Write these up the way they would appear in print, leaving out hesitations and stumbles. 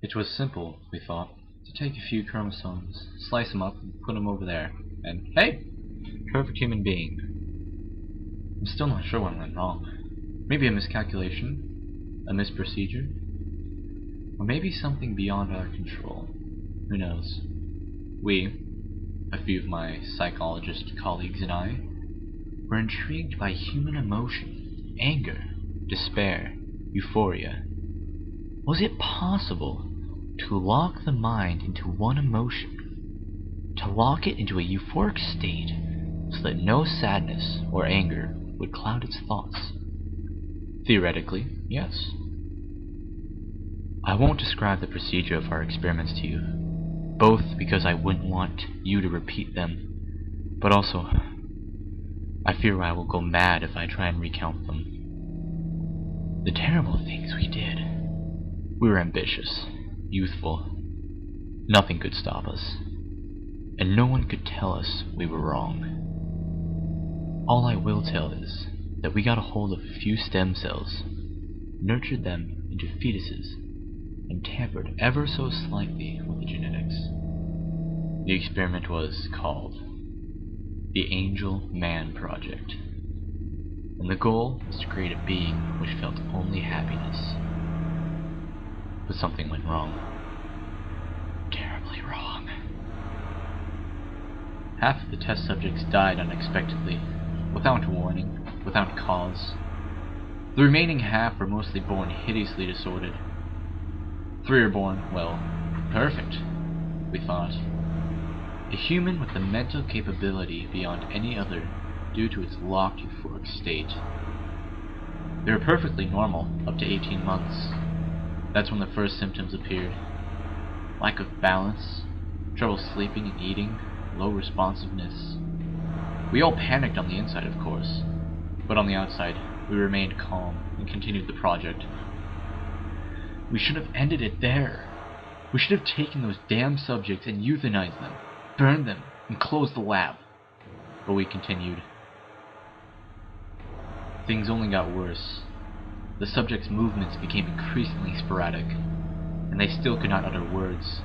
It was simple, we thought, to take a few chromosomes, slice them up, and put them over there, and hey! Perfect human being. I'm still not sure what went wrong. Maybe a miscalculation? A misprocedure? Or maybe something beyond our control. Who knows? We, a few of my psychologist colleagues and I, were intrigued by human emotion, anger, despair, euphoria. Was it possible to lock the mind into one emotion, to lock it into a euphoric state so that no sadness or anger would cloud its thoughts? Theoretically, yes. I won't describe the procedure of our experiments to you, both because I wouldn't want you to repeat them, but also I fear I will go mad if I try and recount them. The terrible things we did. We were ambitious, youthful. Nothing could stop us, and no one could tell us we were wrong. All I will tell is that we got a hold of a few stem cells, nurtured them into fetuses, and tampered ever so slightly with the genetics. The experiment was called the Angel Man Project, and the goal was to create a being which felt only happiness. But something went wrong. Terribly wrong. Half of the test subjects died unexpectedly, without warning, without cause. The remaining half were mostly born hideously disordered. 3 are born, well, perfect, we thought. A human with a mental capability beyond any other due to its locked euphoric state. They were perfectly normal up to 18 months. That's when the first symptoms appeared. Lack of balance, trouble sleeping and eating, low responsiveness. We all panicked on the inside, of course, but on the outside, we remained calm and continued the project. We should have ended it there. We should have taken those damn subjects and euthanized them, burned them, and closed the lab. But we continued. Things only got worse. The subjects' movements became increasingly sporadic, and they still could not utter words,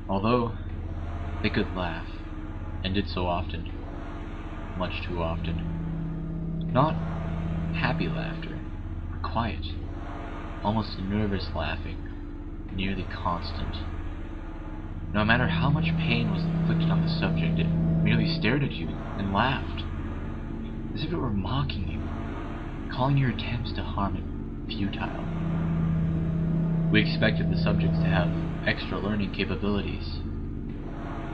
although they could laugh, and did so often, much too often. Not happy laughter, but quiet, almost nervous laughing, nearly constant. No matter how much pain was inflicted on the subject, it merely stared at you and laughed, as if it were mocking you, calling your attempts to harm it futile. We expected the subjects to have extra learning capabilities.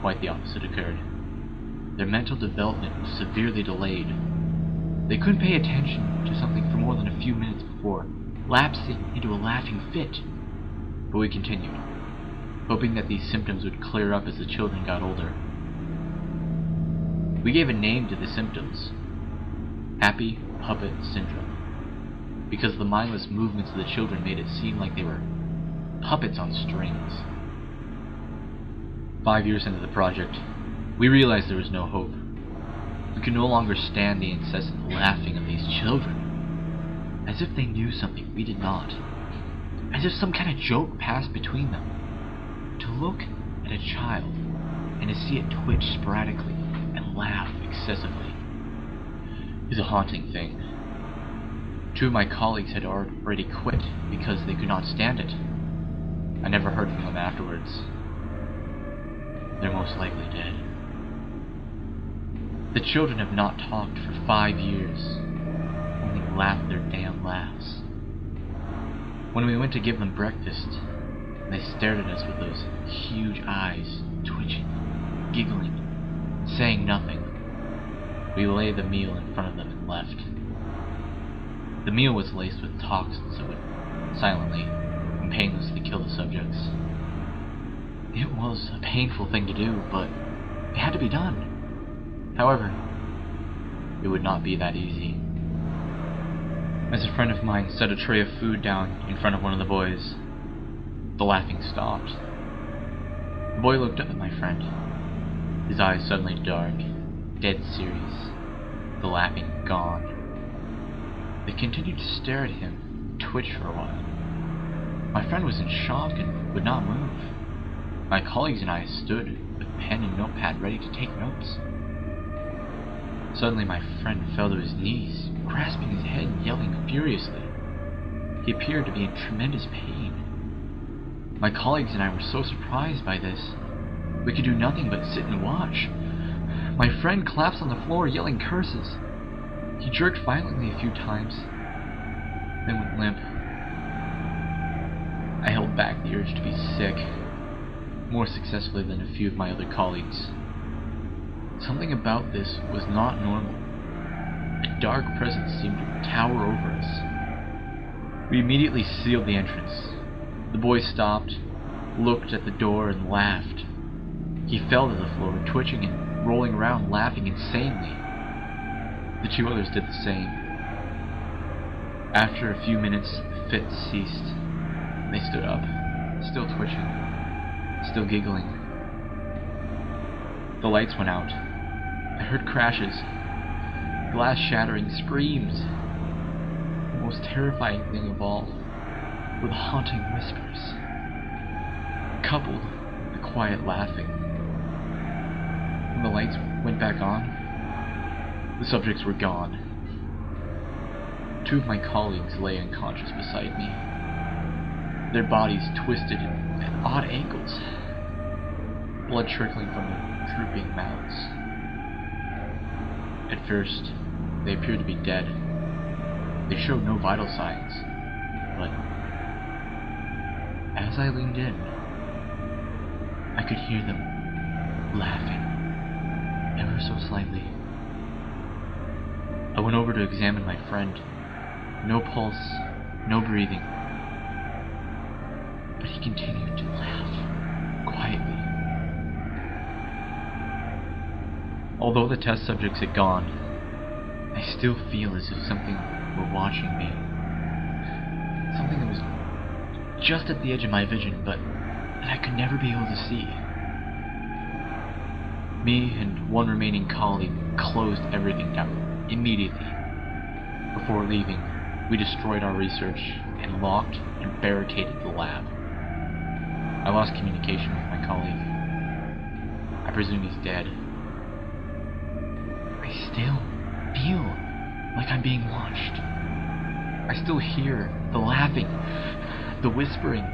Quite the opposite occurred. Their mental development was severely delayed. They couldn't pay attention to something for more than a few minutes before lapsing into a laughing fit. But we continued, hoping that these symptoms would clear up as the children got older. We gave a name to the symptoms: Happy Puppet Syndrome, because the mindless movements of the children made it seem like they were puppets on strings. 5 years into the project, we realized there was no hope. We could no longer stand the incessant laughing of these children, as if they knew something we did not, as if some kind of joke passed between them. To look at a child and to see it twitch sporadically and laugh excessively is a haunting thing. 2 of my colleagues had already quit because they could not stand it. I never heard from them afterwards. They're most likely dead. The children have not talked for 5 years, only laughed their damn laughs. When we went to give them breakfast, they stared at us with those huge eyes, twitching, giggling, and saying nothing. We laid the meal in front of them and left. The meal was laced with toxins that would silently and painlessly kill the subjects. It was a painful thing to do, but it had to be done. However, it would not be that easy. As a friend of mine set a tray of food down in front of one of the boys, the laughing stopped. The boy looked up at my friend, his eyes suddenly dark, dead serious, the laughing gone. They continued to stare at him and twitch for a while. My friend was in shock and would not move. My colleagues and I stood with pen and notepad ready to take notes. Suddenly my friend fell to his knees, grasping his head and yelling furiously. He appeared to be in tremendous pain. My colleagues and I were so surprised by this, we could do nothing but sit and watch. My friend collapsed on the floor, yelling curses. He jerked violently a few times, then went limp. I held back the urge to be sick, more successfully than a few of my other colleagues. Something about this was not normal. A dark presence seemed to tower over us. We immediately sealed the entrance. The boy stopped, looked at the door, and laughed. He fell to the floor, twitching and rolling around, laughing insanely. The two others did the same. After a few minutes, the fit ceased. They stood up, still twitching, still giggling. The lights went out. I heard crashes, glass shattering, screams. The most terrifying thing of all were the haunting whispers, coupled with the quiet laughing. When the lights went back on, the subjects were gone. Two of my colleagues lay unconscious beside me, their bodies twisted at odd angles, blood trickling from their drooping mouths. At first, they appeared to be dead. They showed no vital signs, but as I leaned in, I could hear them laughing, ever so slightly. I went over to examine my friend. No pulse, no breathing. But he continued to laugh, quietly. Although the test subjects had gone, I still feel as if something were watching me. Something that was just at the edge of my vision, but that I could never be able to see. Me and one remaining colleague closed everything down immediately. Before leaving, we destroyed our research and locked and barricaded the lab. I lost communication with my colleague. I presume he's dead. I still feel like I'm being watched. I still hear the laughing, the whispering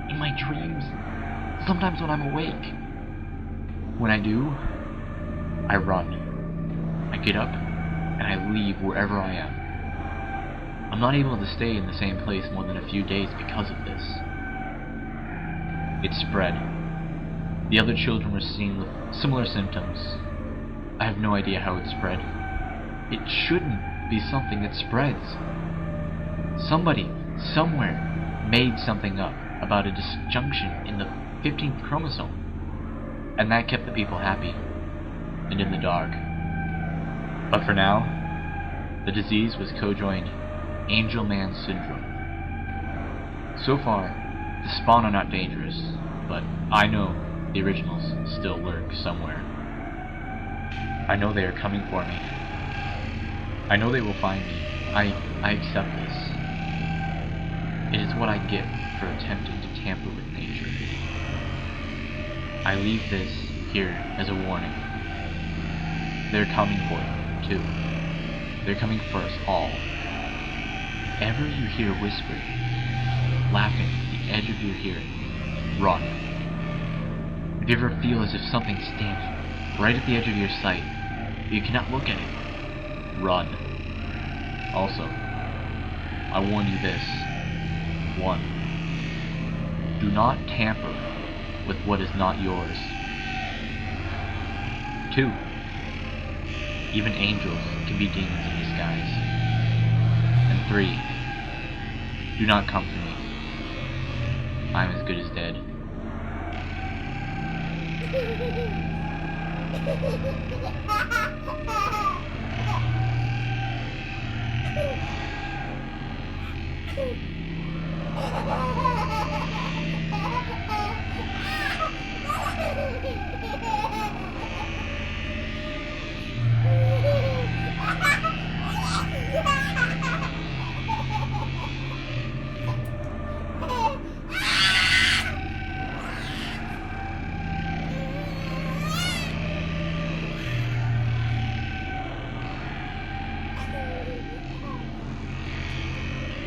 in my dreams, sometimes when I'm awake. When I do, I run. I get up and I leave wherever I am. I'm not able to stay in the same place more than a few days because of this. It spread. The other children were seen with similar symptoms. I have no idea how it spread. It shouldn't be something that spreads. Somebody, somewhere, made something up about a disjunction in the 15th chromosome, and that kept the people happy and in the dark. But for now, the disease was cojoined Angel Man Syndrome. So far, the spawn are not dangerous, but I know the originals still lurk somewhere. I know they are coming for me. I know they will find me. I accept this. It is what I get for attempting to tamper with nature. I leave this here as a warning. They're coming for you, too. They're coming for us all. Ever you hear whispering, laughing at the edge of your hearing, run. If you ever feel as if something's standing right at the edge of your sight, but you cannot look at it, run. Also, I warn you this. 1. Do not tamper with what is not yours. 2. Even angels can be demons in disguise. And 3. Do not come for me. I'm as good as dead.